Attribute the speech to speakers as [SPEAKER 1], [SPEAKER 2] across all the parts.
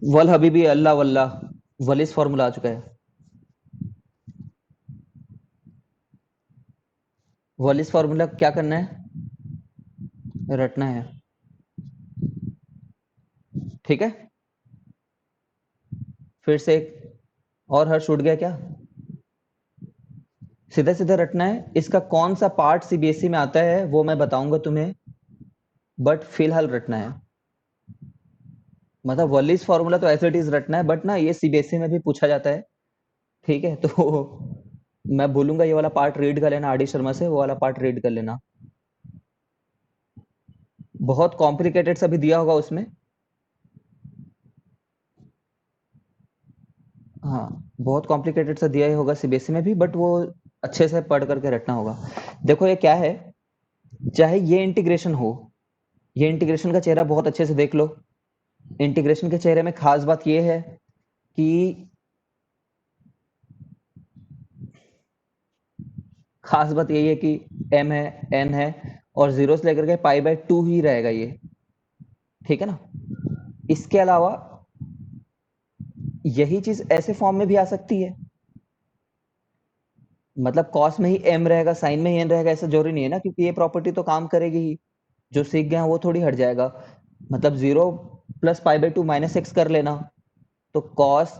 [SPEAKER 1] वल हबीबी अल्लाह वल्लाह, वलिस फॉर्मूला आ चुका है। वलिस फॉर्मूला क्या करना है? रटना है। ठीक है, फिर से एक और हर छूट गया क्या? सीधे सीधे रटना है। इसका कौन सा पार्ट सीबीएसई में आता है वो मैं बताऊंगा तुम्हें, बट फिलहाल रटना है। मतलब वॉलिस फॉर्मूला तो एज इट इज रटना है, बट ना ये सीबीएसई में भी पूछा जाता है। ठीक है, तो मैं बोलूंगा ये वाला पार्ट रीड कर लेना, आर डी शर्मा से वो वाला पार्ट रीड कर लेना। बहुत कॉम्प्लिकेटेड सा भी दिया होगा उसमें। हाँ, बहुत कॉम्प्लिकेटेड सा दिया ही होगा सीबीएसई में भी, बट वो अच्छे से पढ़ करके रटना होगा। देखो ये क्या है, चाहे ये इंटीग्रेशन हो, ये इंटीग्रेशन का चेहरा बहुत अच्छे से देख लो। इंटीग्रेशन के चेहरे में खास बात ये है कि खास बात यही है कि एम है, एन है, और जीरो से लेकर के पाई बाय 2 ही रहेगा ये। ठीक है ना? इसके अलावा यही चीज ऐसे फॉर्म में भी आ सकती है। मतलब कॉस में ही एम रहेगा, साइन में ही एन रहेगा, ऐसा जरूरी नहीं है ना, क्योंकि ये प्रॉपर्टी तो काम करेगी ही। जो सीख गए हैं वो थोड़ी हट जाएगा। मतलब 0 plus pi by 2 minus x कर लेना, तो cos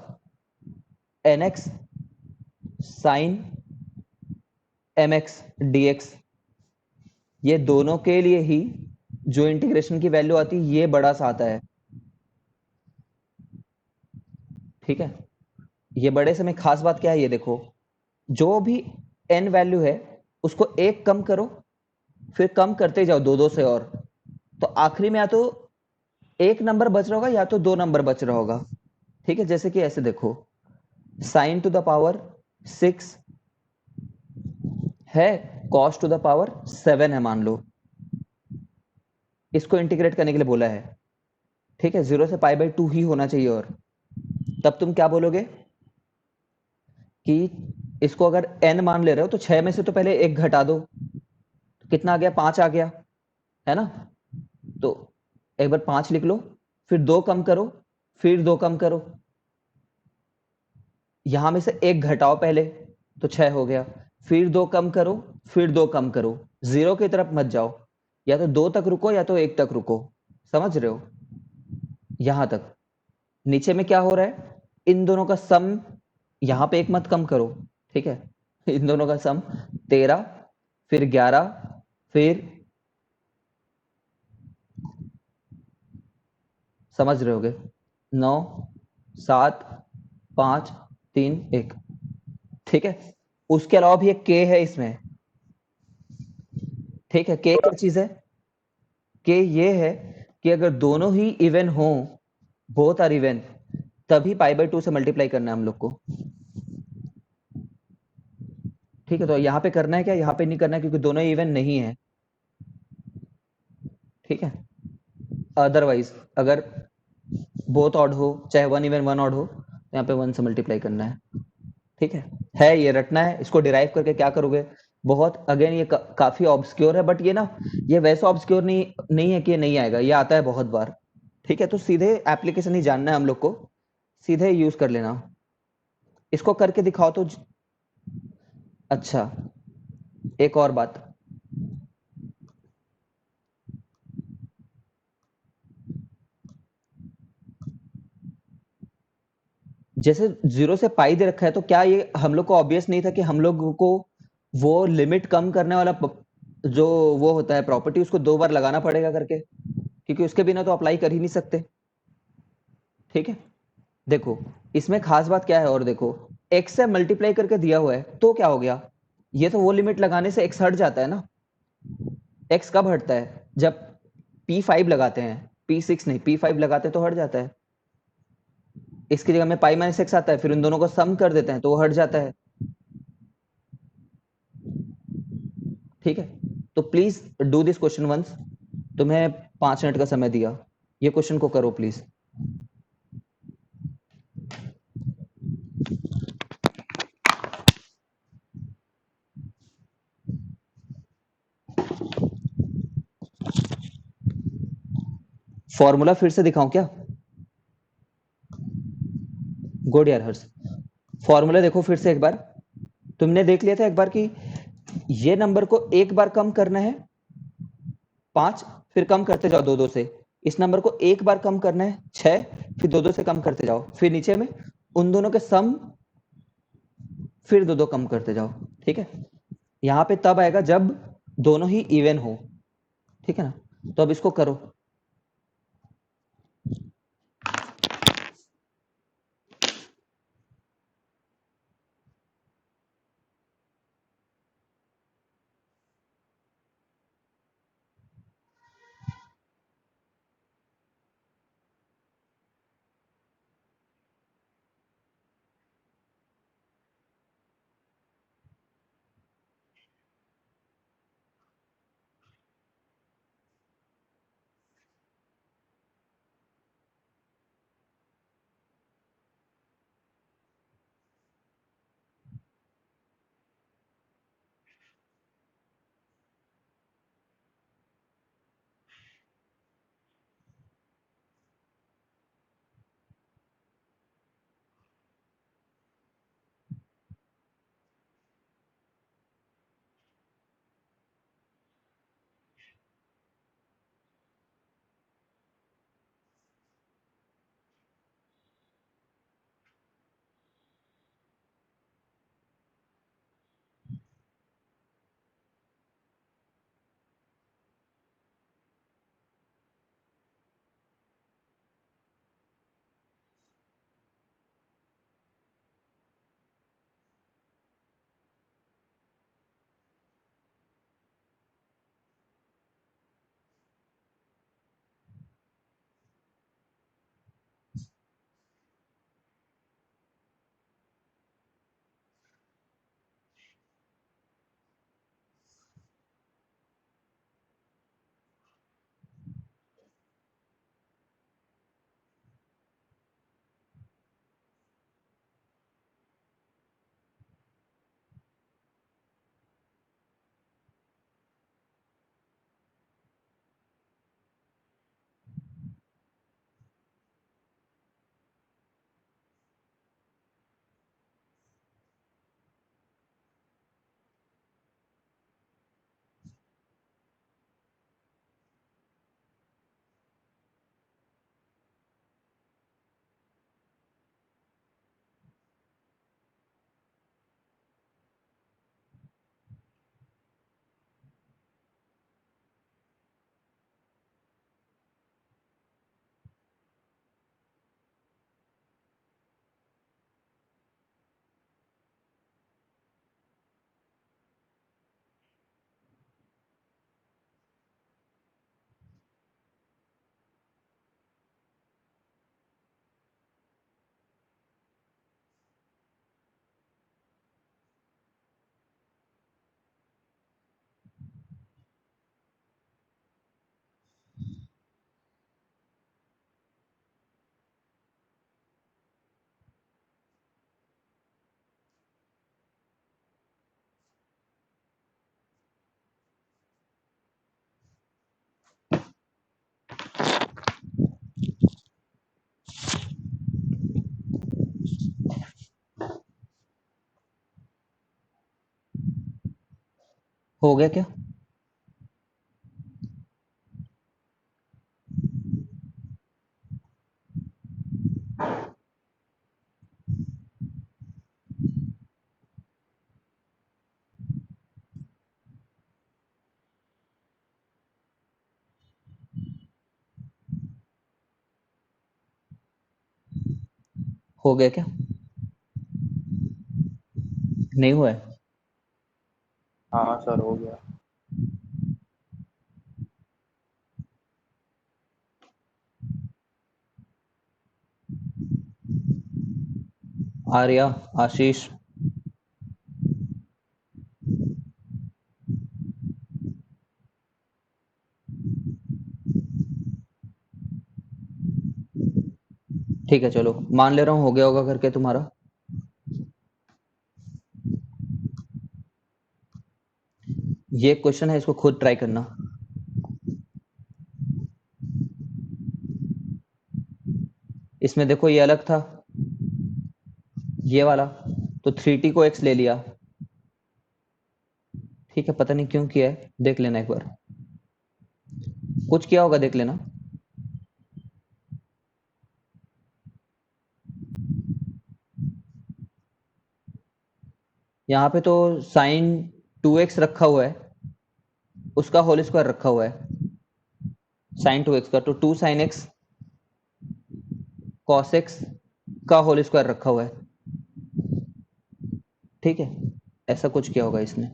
[SPEAKER 1] n x sine m x d x, ये दोनों के लिए ही जो इंटीग्रेशन की वैल्यू आती है ये बड़ा सा आता है। ठीक है, ये बड़े से में खास बात क्या है, ये देखो, जो भी एन वैल्यू है उसको एक कम करो, फिर कम करते जाओ दो दो से, और तो आखिरी में या तो एक नंबर बच रहा होगा या तो दो नंबर बच रहा होगा। ठीक है, जैसे कि ऐसे देखो, साइन टू द पावर 6 है, कॉस टू द पावर 7 है मान लो, इसको इंटीग्रेट करने के लिए बोला है। ठीक है, 0 से पाई बाय 2 ही होना चाहिए, और तब तुम क्या बोलोगे कि इसको अगर n मान ले रहे हो तो 6 में से तो पहले एक घटा दो, कितना आ गया? 5 आ गया, है ना? तो एक बार 5 लिख लो, फिर दो कम करो, फिर दो कम करो, यहां में से एक घटाओ पहले, तो 6 हो गया, फिर दो कम करो, फिर दो कम करो, जीरो की तरफ मत जाओ, या तो दो तक रुको या तो एक तक रुको। समझ रहे हो? यहां तक। नीचे में क्या हो रहा है, इन दोनों का सम, यहां पे एक मत कम करो। ठीक है, इन दोनों का सम 13, फिर 11, फिर, समझ रहे होगे, 9, 7, 5, 3, 1। ठीक है, उसके अलावा भी एक के है इसमें। ठीक है, के क्या चीज है? के ये है कि अगर दोनों ही इवन हो, बोथ आर इवन, तभी पाई बाय 2 से मल्टीप्लाई करना है हम लोग को। ठीक है, तो यहाँ पे करना है क्या? यहाँ पे नहीं करना है, क्योंकि दोनों इवन नहीं है। ठीक है, अदरवाइज अगर बोथ ऑड हो, चाहे वन इवन वन ऑड हो, तो यहाँ पे 1 से मल्टीप्लाई करना है। ठीक है, ये रटना है। इसको डिराइव करके क्या करोगे? बहुत अगेन ये काफी ऑब्सक्योर है, बट ये ना, ये वैसा ऑब्सक्योर नहीं है कि ये नहीं आएगा, ये आता है बहुत बार। ठीक है, तो सीधे एप्लीकेशन ही जानना है हम लोग को, सीधे यूज कर लेना। इसको करके दिखाओ तो अच्छा, एक और बात, जैसे 0 से पाई दे रखा है, तो क्या ये हम लोग को ऑब्वियस नहीं था कि हम लोग को वो लिमिट कम करने वाला जो वो होता है प्रॉपर्टी, उसको दो बार लगाना पड़ेगा करके, क्योंकि उसके बिना तो अप्लाई कर ही नहीं सकते। ठीक है, देखो इसमें खास बात क्या है, और देखो x से मल्टीप्लाई करके दिया हुआ है, तो क्या हो गया, ये तो वो लिमिट लगाने से x हट जाता है ना। x कब हटता है? जब p5 लगाते हैं, p6 नहीं, p5 लगाते हैं तो हट जाता है। इसकी जगह में पाई माइनस एक्स आता है, फिर उन दोनों को सम कर देते हैं तो वो हट जाता है। ठीक है, तो please do this question once. तुम्हें 5 मिनट का समय दिया, ये क्वेश्चन को करो प्लीज। फॉर्मूला फिर से दिखाऊं क्या? गुड यार हर्ष। फॉर्मूला देखो फिर से एक बार। तुमने देख लिया था एक बार कि ये नंबर को एक बार कम करना है 5, फिर कम करते जाओ 2 2 से। इस नंबर को एक बार कम करना है 6, फिर 2 2 से कम करते जाओ, फिर नीचे में उन दोनों के सम, फिर 2 2 कम करते जाओ। ठीक है, यहाँ पे तब आएगा जब दोनों ही इवन हो। ठीक है ना, तो अब इसको करो। हो गया क्या? हो गया क्या? नहीं हुआ है?
[SPEAKER 2] हाँ सर हो गया।
[SPEAKER 1] आर्या, आशीष, ठीक है चलो मान ले रहा हूँ हो गया होगा करके तुम्हारा। ये क्वेश्चन है, इसको खुद ट्राई करना। इसमें देखो ये अलग था, ये वाला, तो 3t को x ले लिया। ठीक है, पता नहीं क्यों किया है, देख लेना एक बार, कुछ किया होगा देख लेना। यहाँ पे तो साइन 2x रखा हुआ है, उसका होल स्क्वायर रखा हुआ है, साइन 2x का, तो 2 साइन एक्स कॉस एक्स का होल स्क्वायर रखा हुआ है। ठीक है, ऐसा कुछ किया होगा इसने,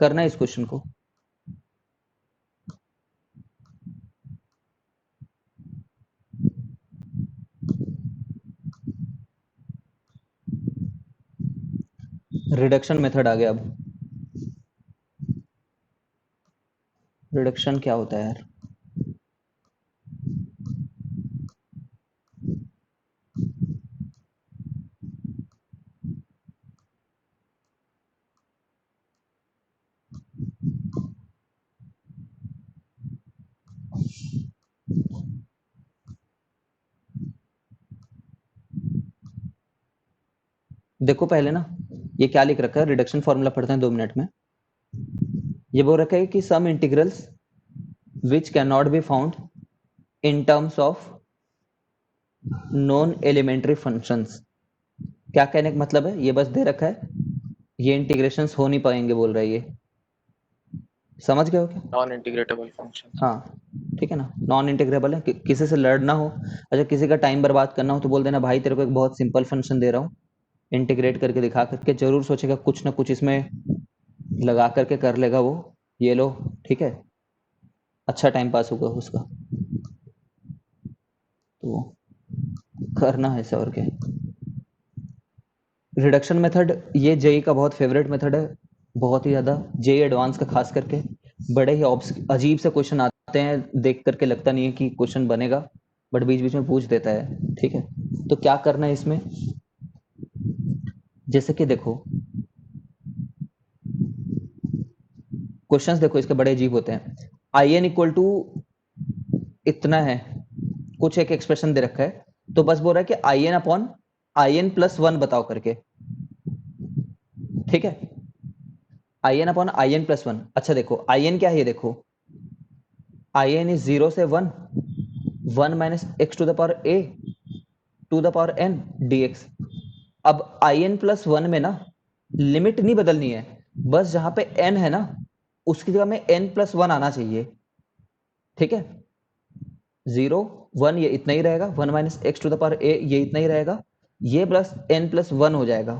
[SPEAKER 1] करना है इस क्वेश्चन को। रिडक्शन मेथड आ गया। अब रिडक्शन क्या होता है यार? देखो पहले ना, ये क्या लिख रखा है, रिडक्शन फॉर्मूला पढ़ते हैं 2 मिनट में। ये बोल रखा है कि some integrals which can not be found in terms of non elementary functions. क्या कहने का मतलब है, ये बस दे रखा है, ये इंटीग्रेशंस हो नहीं पाएंगे बोल रहा है ये, समझ गए हो क्या?
[SPEAKER 2] Non integratable function.
[SPEAKER 1] हाँ, ठीक है ना, नॉन इंटीग्रेबल है, किसी से लड़ना हो, अच्छा किसी का टाइम बर्बाद करना हो तो बोल देना भाई तेरे को एक बहुत सिंपल फंक्शन दे रहा हूँ, इंटीग्रेट करके दिखा करके, जरूर सोचेगा कुछ ना कुछ इसमें लगा करके कर लेगा वो, ये लो, ठीक है, अच्छा टाइम पास होगा उसका, तो करना है ऐसा और क्या। रिडक्शन मेथड ये जेई का बहुत फेवरेट मेथड है, बहुत ही ज़्यादा, जेई एडवांस का खास करके, बड़े ही अजीब से क्वेश्चन आते हैं, देख करके लगता नहीं है कि क्वेश्चन बनेगा, बट बीच बीच में पूछ देता है। ठीक है, तो क्या करना है इसमें, जैसे कि देखो क्वेश्चंस देखो इसके बड़े अजीब होते हैं। आई एन इक्वल टू इतना है, कुछ एक एक्सप्रेशन दे रखा है, तो बस बोल रहा है कि I n upon I n plus one बताओ करके। ठीक है, I n upon I n plus one. अच्छा देखो आई एन क्या है, ये देखो आई एन इज 0 से 1, 1 minus x to the power a to the power n d x. अब आई एन प्लस वन में ना लिमिट नहीं बदलनी है, बस जहां पे एन है ना उसकी जगह में एन प्लस वन आना चाहिए। ठीक है, 0 1 ये इतना ही रहेगा, 1 minus x to the power a ये इतना ही रहेगा, ये प्लस एन प्लस वन हो जाएगा।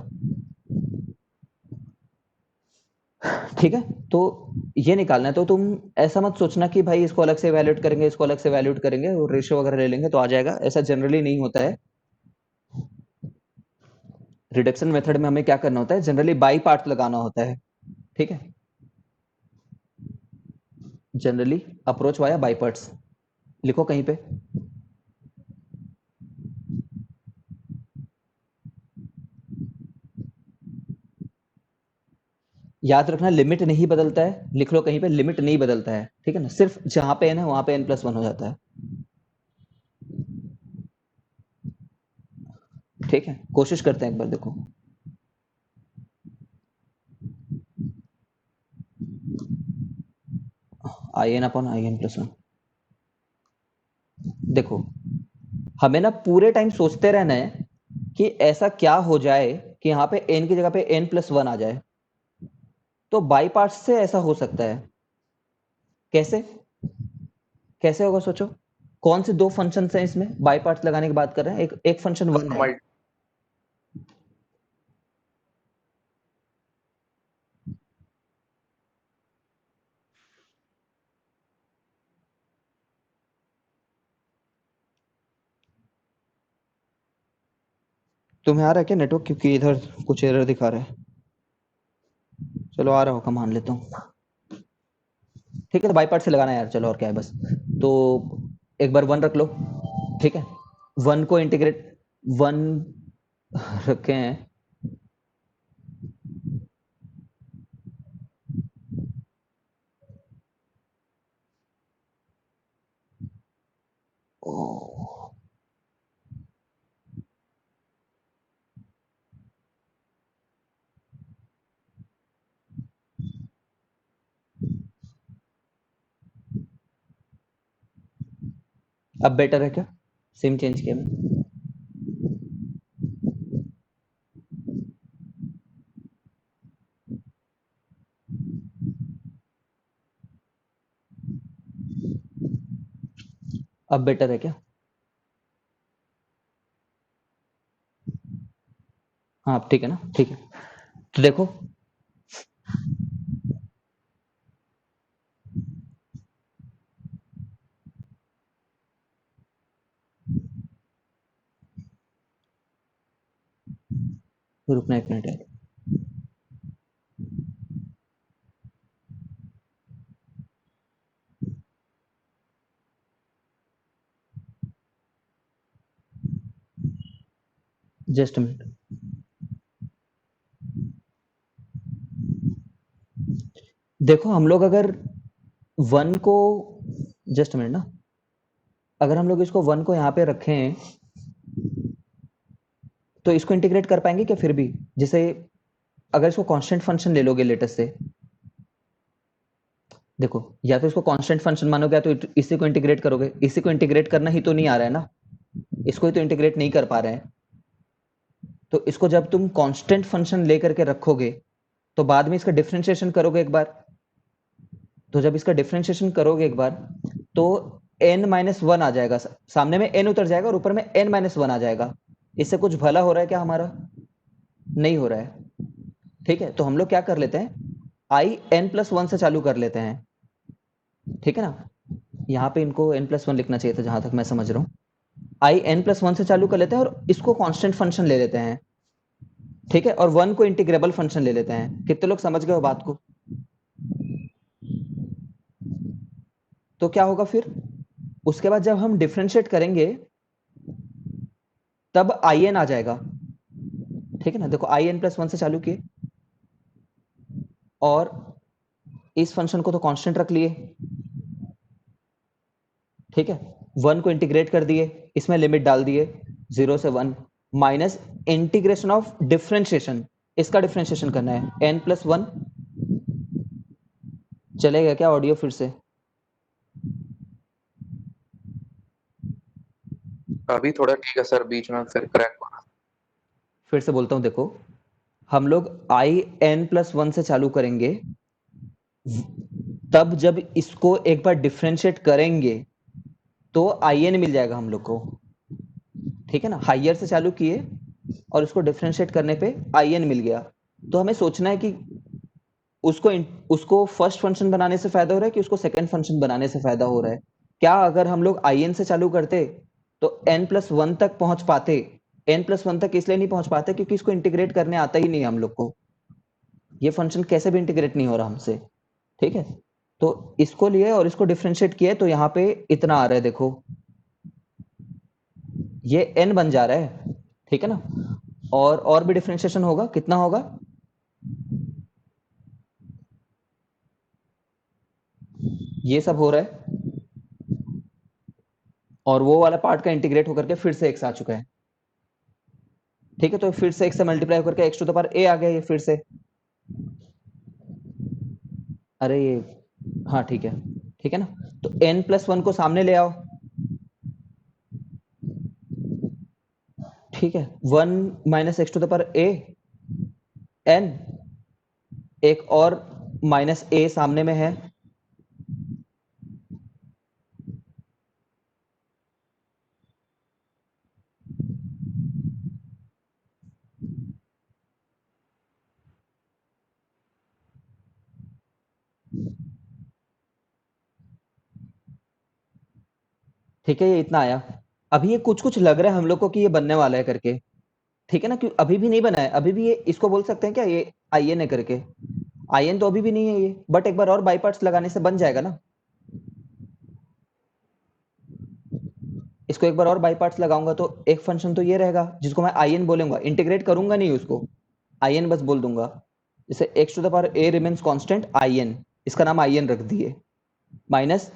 [SPEAKER 1] ठीक है, तो ये निकालना है, तो तुम ऐसा मत सोचना कि भाई इसको अलग से वैल्यूट करेंगे, इसको अलग से वैल्यूट करेंगे और रेशियो वगैरह ले लेंगे तो आ जाएगा, ऐसा जनरली नहीं होता है। रिडक्शन मेथड में हमें क्या करना होता है, जनरली बाई पार्ट लगाना होता है। ठीक है, generally approach via by parts, लिखो कहीं पे। याद रखना लिमिट नहीं बदलता है, लिख लो कहीं पे, लिमिट नहीं बदलता है, ठीक है ना, सिर्फ जहां पे एन है वहां पे एन प्लस वन हो जाता है। ठीक है, कोशिश करते हैं एक बार, देखो I n upon I n plus one. देखो हमें ना पूरे टाइम सोचते रहना है कि ऐसा क्या हो जाए कि यहाँ पे n की जगह पे n प्लस वन आ जाए, तो बाई पार्ट से ऐसा हो सकता है। कैसे, कैसे होगा सोचो, कौन से दो फंक्शन हैं इसमें बाई पार्ट्स लगाने की बात कर रहे हैं, एक एक फंक्शन वन है। तुम्हें आ रहा है क्या नेटवर्क, क्योंकि इधर कुछ एरर दिखा रहा है। चलो आ रहा होगा, मान लेता हूँ। ठीक है, तो बाई पार्ट से लगाना है यार, चलो और क्या है बस। तो एक बार वन रख लो, ठीक है, वन को इंटीग्रेट, वन रखे हैं, अब बेटर है क्या? सिम चेंज किया मैं। अब बेटर है क्या? हाँ अब ठीक है ना? ठीक है। तो देखो, रुकना एक मिनट यार। Just minute. देखो हम लोग अगर वन को, जस्ट मिनट ना, अगर हम लोग इसको वन को यहाँ पे रखें तो इसको इंटीग्रेट कर पाएंगे क्या फिर भी? जैसे अगर इसको कांस्टेंट फंक्शन ले लोगे लेटेस्ट से, देखो या तो इसको कांस्टेंट फंक्शन मानोगे या तो इसी को इंटीग्रेट करोगे। इसी को इंटीग्रेट करना ही तो नहीं आ रहा है ना, इसको ही तो इंटीग्रेट नहीं कर पा रहे हैं। तो इसको जब तुम कांस्टेंट फंक्शन लेकर के रखोगे तो बाद में इसका डिफरेंशिएशन करोगे एक बार, तो जब इसका डिफरेंशिएशन करोगे एक बार तो n-1 आ जाएगा, सामने में n उतर जाएगा और ऊपर में n-1 आ जाएगा। इससे कुछ भला हो रहा है क्या हमारा? नहीं हो रहा है। ठीक है, तो हम लोग क्या कर लेते हैं, आई n+1 से चालू कर लेते हैं। ठीक है ना, यहाँ पे इनको n+1 लिखना चाहिए था जहां तक मैं समझ रहा हूँ। आई n+1 से चालू कर लेते हैं और इसको कांस्टेंट फंक्शन ले लेते हैं। ठीक है, और वन को इंटीग्रेबल फंक्शन ले लेते हैं। कितने लोग समझ गए हो बात को? तो क्या होगा फिर, उसके बाद जब हम डिफरेंशिएट करेंगे तब आई एन आ जाएगा। ठीक है ना, देखो आई n+1 से चालू किए और इस फंक्शन को तो कांस्टेंट रख लिए। ठीक है, वन को इंटीग्रेट कर दिए, इसमें लिमिट डाल दिए 0 से 1 माइनस इंटीग्रेशन ऑफ डिफरेंशिएशन, इसका डिफरेंशिएशन करना है n+1। चलेगा क्या ऑडियो फिर से?
[SPEAKER 2] अभी थोड़ा ठीक है सर, बीच में फिर क्रैक हुआ।
[SPEAKER 1] फिर से बोलता हूं, देखो हम लोग आई n+1 से चालू करेंगे, तब जब इसको एक बार डिफरेंशिएट करेंगे तो आई एन मिल जाएगा हम लोग को। ठीक है ना, हाइयर से चालू किए और उसको डिफरेंशिएट करने पे आई एन मिल गया। तो हमें सोचना है कि उसको उसको फर्स्ट फंक्शन बनाने से फायदा हो रहा है कि उसको सेकंड फंक्शन बनाने से फायदा हो रहा है। क्या अगर हम लोग आई एन से चालू करते तो n+1 तक पहुंच पाते? n+1 तक इसलिए नहीं पहुंच पाते क्योंकि इसको इंटीग्रेट करने आता ही नहीं हम लोग को, ये फंक्शन कैसे भी इंटीग्रेट नहीं हो रहा हमसे। ठीक है, तो इसको लिए और इसको डिफरेंशिएट किए तो यहाँ पे इतना आ रहा है, देखो ये n बन जा रहा है। ठीक है ना, और भी डिफरेंशिएशन होगा, कितना होगा? ये सब हो रहा है और वो वाला पार्ट का इंटीग्रेट होकर के फिर से x आ चुका है। ठीक है, तो फिर से x से मल्टीप्लाई होकर के x⁴ आ गया ये फिर से। अरे ये, हाँ ठीक है, ठीक है ना, तो n+1 को सामने ले आओ। ठीक है, 1 माइनस x⁴ n, एक और माइनस a सामने में है। ठीक है, ये इतना आया। अभी ये कुछ कुछ लग रहा है हम लोग को कि ये बनने वाला है करके। ठीक है ना, क्यों अभी भी नहीं बना है, अभी भी ये इसको बोल सकते हैं क्या ये आई एन है करके? आई एन तो अभी भी नहीं है ये, बट एक बार और बाई पार्ट्स लगाने से बन जाएगा ना। इसको एक बार और बाई पार्ट्स लगाऊंगा तो एक फंक्शन तो ये रहेगा जिसको मैं आई एन बोलूंगा, इंटीग्रेट करूंगा नहीं उसको, आई एन बस बोल दूंगा। जैसे x⁴ remains constant I N, इसका नाम आई एन रख दिए, माइनस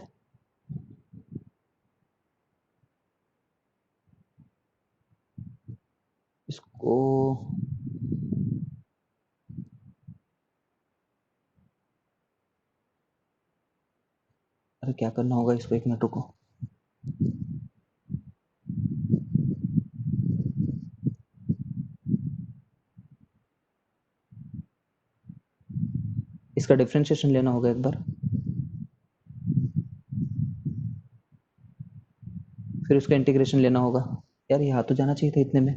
[SPEAKER 1] इसको, अरे क्या करना होगा इसको, एक मिनट रुको। इसका डिफरेंशिएशन लेना होगा एक बार, फिर उसका इंटीग्रेशन लेना होगा। यार यहाँ तो जाना चाहिए था इतने में।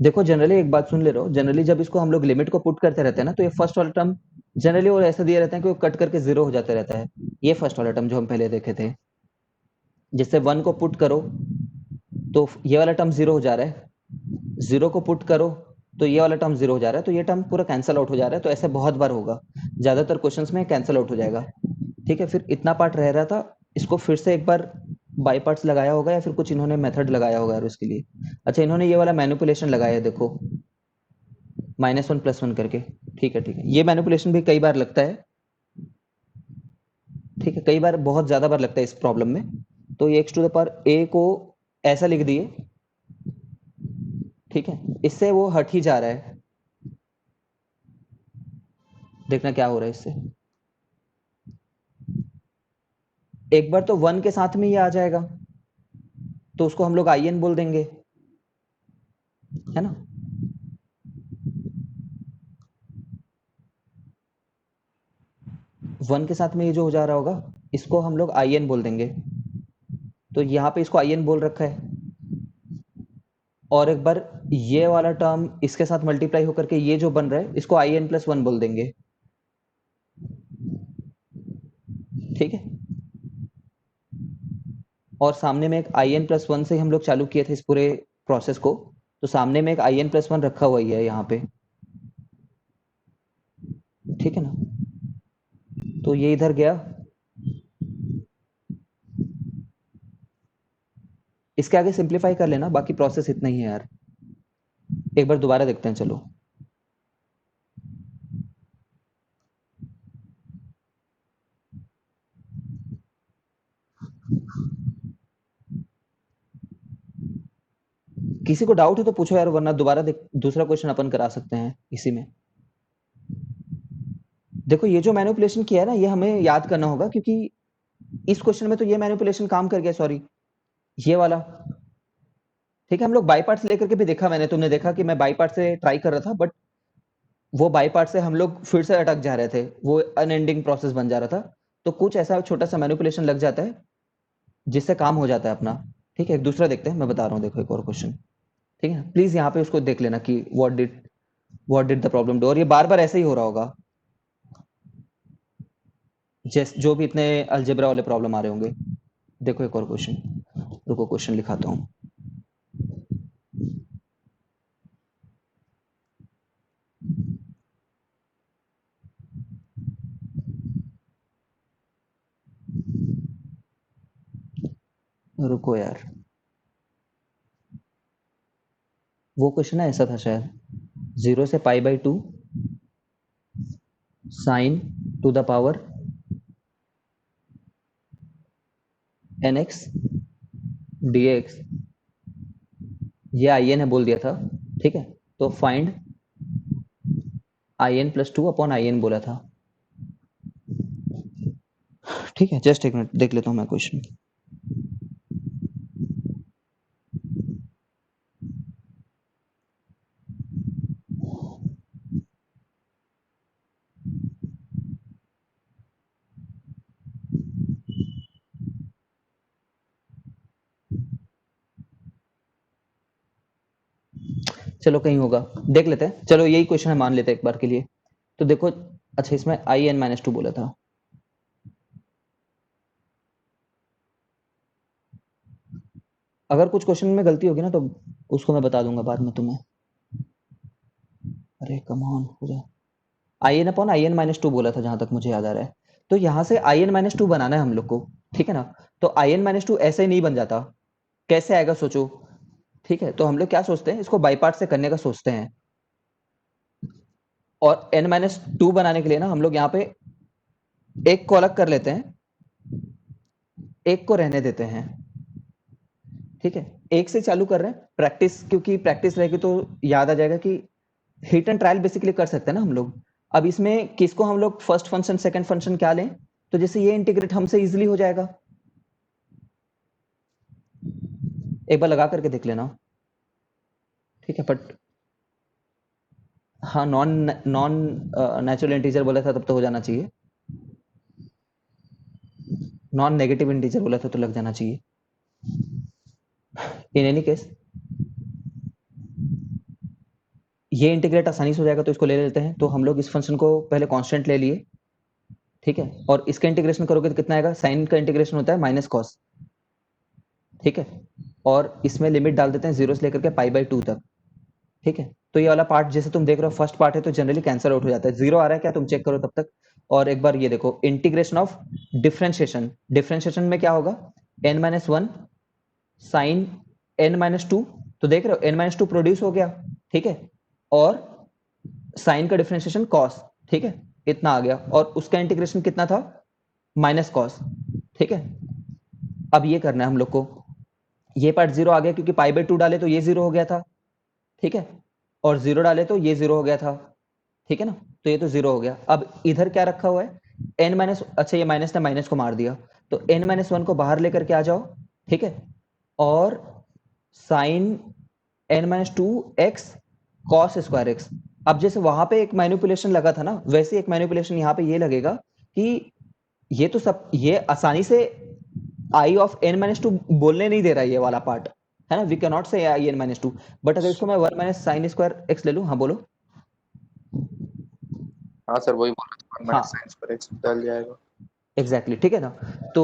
[SPEAKER 1] देखो जनरली एक बात सुन ले रहे हो, जनरली जब इसको हम लोग लिमिट को पुट करते रहते हैं ना, तो ये फर्स्ट वाला टर्म जनरली और ऐसा दिया रहता है कि वो कट करके जीरो हो जाता रहता है। ये फर्स्ट वाला टर्म जो हम पहले देखे थे, जिससे वन को पुट करो तो ये वाला टर्म जीरो हो जा रहा है, जीरो को पुट करो तो ये वाला टर्म जीरो हो जा रहा है, तो ये टर्म पूरा कैंसिल आउट हो जा रहा है। तो ऐसे बहुत बार होगा, ज्यादातर क्वेश्चंस में कैंसिल आउट हो जाएगा। ठीक है, फिर इतना पार्ट रह रहा था, इसको फिर से एक बार बाई पार्ट्स लगाया होगा या फिर कुछ इन्होंने मेथड लगाया होगा यार उसके लिए। अच्छा, इन्होंने ये वाला मैनिपुलेशन लगाया है, देखो -1 +1 करके। ठीक है ठीक है, ये मैनिपुलेशन भी कई बार लगता है। ठीक है, कई बार, बहुत ज्यादा बार लगता है इस प्रॉब्लम में। तो ये x⁴ को ऐसा लिख दिए, ठीक है, इससे वो हट ही जा रहा है। देखना क्या हो रहा है इससे। एक बार तो 1 के साथ में ये आ जाएगा, तो उसको हम लोग in बोल देंगे, है ना। वन के साथ में ये जो हो जा रहा होगा, इसको हम लोग in बोल देंगे। तो यहाँ पे इसको in बोल रखा है, और एक बार ये वाला टर्म इसके साथ मल्टीप्लाई होकर के ये जो बन रहा है, इसको in+1 बोल देंगे। ठीक है, और सामने में एक in+1 से हम लोग चालू किए थे इस पूरे प्रोसेस को, तो सामने में एक in+1 रखा हुआ ही है यहाँ पे। ठीक है ना, तो ये इधर गया, इसके आगे सिंप्लीफाई कर लेना, बाकी प्रोसेस इतना ही है यार। एक बार दोबारा देखते हैं, चलो। किसी को डाउट है तो पूछो यार, वरना दोबारा दूसरा क्वेश्चन अपन करा सकते हैं इसी में। देखो ये जो मैनिपुलेशन किया है ना, ये हमें याद करना होगा, क्योंकि इस क्वेश्चन में तो ये मैनिपुलेशन काम कर गया, सॉरी ये वाला। ठीक है, हम लोग बाई पार्ट्स लेकर के भी देखा, मैंने, तुमने देखा कि मैं बाई पार्ट से ट्राई कर रहा था, बट वो बाई पार्ट से हम लोग फिर से अटक जा रहे थे, वो अनएंडिंग प्रोसेस बन जा रहा था। तो कुछ ऐसा छोटा सा मैनिपुलेशन लग जाता है जिससे काम हो जाता है अपना। ठीक है, एक दूसरा देखते हैं, मैं बता रहा हूँ, देखो एक और क्वेश्चन। ठीक है, प्लीज यहाँ पे उसको देख लेना कि what did the problem do, और ये बार बार ऐसे ही हो रहा होगा, जो भी इतने अलजेब्रा वाले प्रॉब्लम आ रहे होंगे। देखो एक और क्वेश्चन, रुको क्वेश्चन लिखाता हूँ। रुको यार, वो क्वेश्चन है ऐसा था शायद, 0 से π/2 sin to the power nx dx, ये in है बोल दिया था। ठीक है, तो फाइंड in+2/in बोला था। ठीक है, जस्ट एक मिनट देख लेता हूँ मैं क्वेश्चन। चलो कहीं होगा, देख लेते हैं, चलो यही क्वेश्चन है, मान लेते हैं एक बार के लिए। तो देखो, अच्छा इसमें in-2 बोला था। अगर कुछ क्वेश्चन में गलती होगी ना, तो उसको मैं बता दूंगा बाद में तुम्हें। अरे कम ऑन हो जा। in/in-2 बोला था, जहां तक मुझे याद आ रहा है। तो यहां से in-2 बनाना है हम लोग को। ठीक है ना, तो in-2 ऐसे ही नहीं बन जाता, कैसे आएगा सोचो। ठीक है, तो हम लोग क्या सोचते हैं, इसको बाई पार्ट से करने का सोचते हैं, और n-2 बनाने के लिए ना हम लोग यहाँ पे एक को अलग कर लेते हैं, एक को रहने देते हैं। ठीक है, एक से चालू कर रहे हैं प्रैक्टिस, क्योंकि प्रैक्टिस रहेगी तो याद आ जाएगा कि हिट एंड ट्रायल बेसिकली कर सकते हैं ना हम लोग। अब इसमें किसको हम लोग फर्स्ट फंक्शन सेकंड फंक्शन क्या लें, तो जैसे ये इंटीग्रेट हमसे इजीली हो जाएगा। एक बार लगा करके देख लेना। ठीक है, बट हाँ, नॉन नॉन नेचुरल इंटीजर बोला था तब तो हो जाना चाहिए, नॉन नेगेटिव इंटीजर बोला था तो लग जाना चाहिए। इन एनी केस ये इंटीग्रेट आसानी से हो जाएगा, तो इसको ले लेते हैं। तो हम लोग इस फंक्शन को पहले कांस्टेंट ले लिए, ठीक है, और इसका इंटीग्रेशन करोगे तो कितना आएगा, साइन का इंटीग्रेशन होता है माइनस कॉस, ठीक है, और इसमें लिमिट डाल देते हैं 0 से लेकर के π/2 तक, ठीक है। तो ये वाला पार्ट जैसे तुम देख रहे हो फर्स्ट पार्ट है तो जनरली कैंसिल आउट हो जाता है, 0 आ रहा है क्या तुम चेक करो तब तक। और एक बार ये देखो इंटीग्रेशन ऑफ डिफरेंशिएशन, डिफरेंशिएशन में क्या होगा, n-1 साइन n-2, तो देख रहे हो n-2 प्रोड्यूस हो गया, ठीक है, और साइन का डिफरेंशिएशन कॉस, ठीक है, इतना आ गया, और उसका इंटीग्रेशन कितना था, माइनस कॉस, ठीक है। अब ये करना है हम लोग को, ये पार्ट 0 आ गया क्योंकि π/2 डाले तो ये 0 हो गया था, ठीक है, और 0 डाले तो ये 0 हो गया था, ठीक है ना, तो ये तो 0 हो गया। अब इधर क्या रखा हुआ है, अच्छा ये माइनस ने माइनस को मार दिया, तो n-1 को बाहर लेकर के आ जाओ, ठीक है, और sine n-2 x cos square x। अब जैसे वहां पे एक मैनिपुलेशन लगा था ना, वैसे एक मैनिपुलेशन यहाँ पे ये लगेगा कि ये तो सब ये आसानी से i ऑफ n-2 बोलने नहीं दे रहा है ये वाला पार्ट, है ना, वी कैन नॉट से i n-2, बट अगर इसको मैं 1 माइनस साइन स्क्वायर x ले लूं, हाँ बोलो।
[SPEAKER 2] हाँ सर वही बोल रहा था,
[SPEAKER 1] हाँ
[SPEAKER 2] माइनस साइन पर एक्स डल जाएगा।
[SPEAKER 1] एग्जैक्टली ठीक है ना। तो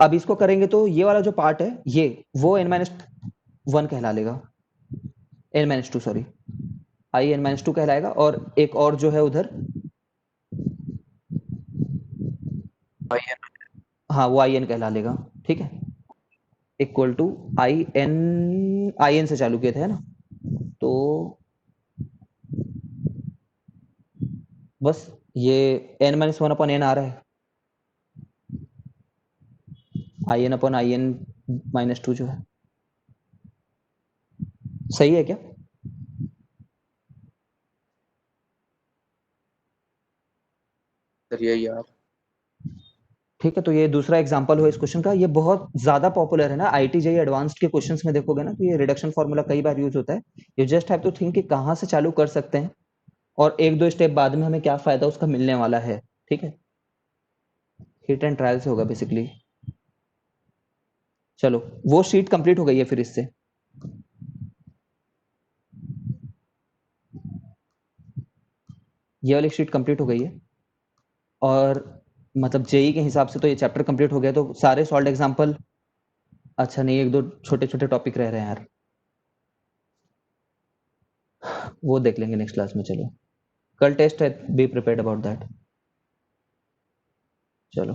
[SPEAKER 1] अब इसको करेंगे तो ये वाला जो पार्ट है ये वो n-1 कहला लेगा, n-2 सॉरी, i n-2 कहलाएगा, और एक और जो है उधर,
[SPEAKER 2] भाई है
[SPEAKER 1] हाँ वो i n कहला लेगा, ठीक है, इक्वल टू i n से चालू किए थे, है ना, तो बस ये n-1 अपॉन n आ रहा है, i n upon i n-2 जो है, सही है क्या।
[SPEAKER 2] सर यही यार।
[SPEAKER 1] ठीक है, तो ये दूसरा एग्जांपल हुआ इस क्वेश्चन का, ये बहुत ज्यादा पॉपुलर है ना आईटी जेई एडवांस्ड के क्वेश्चंस में देखोगे ना, तो ये रिडक्शन फार्मूला कई बार यूज होता है। You just have to think कि कहाँ से चालू कर सकते हैं, और एक दो स्टेप बाद में हमें क्या फायदा उसका मिलने वाला है, ठीक है, हिट एंड ट्रायल से होगा बेसिकली। चलो वो शीट कंप्लीट हो गई है, फिर इससे ये वाली शीट कंप्लीट हो गई है, और मतलब जेई के हिसाब से तो ये चैप्टर कंप्लीट हो गया, तो सारे सॉल्व एग्जाम्पल, अच्छा नहीं एक दो छोटे छोटे टॉपिक रह रहे हैं यार, वो देख लेंगे नेक्स्ट क्लास में। चलो कल टेस्ट है, बी प्रिपेयर्ड अबाउट दैट। चलो।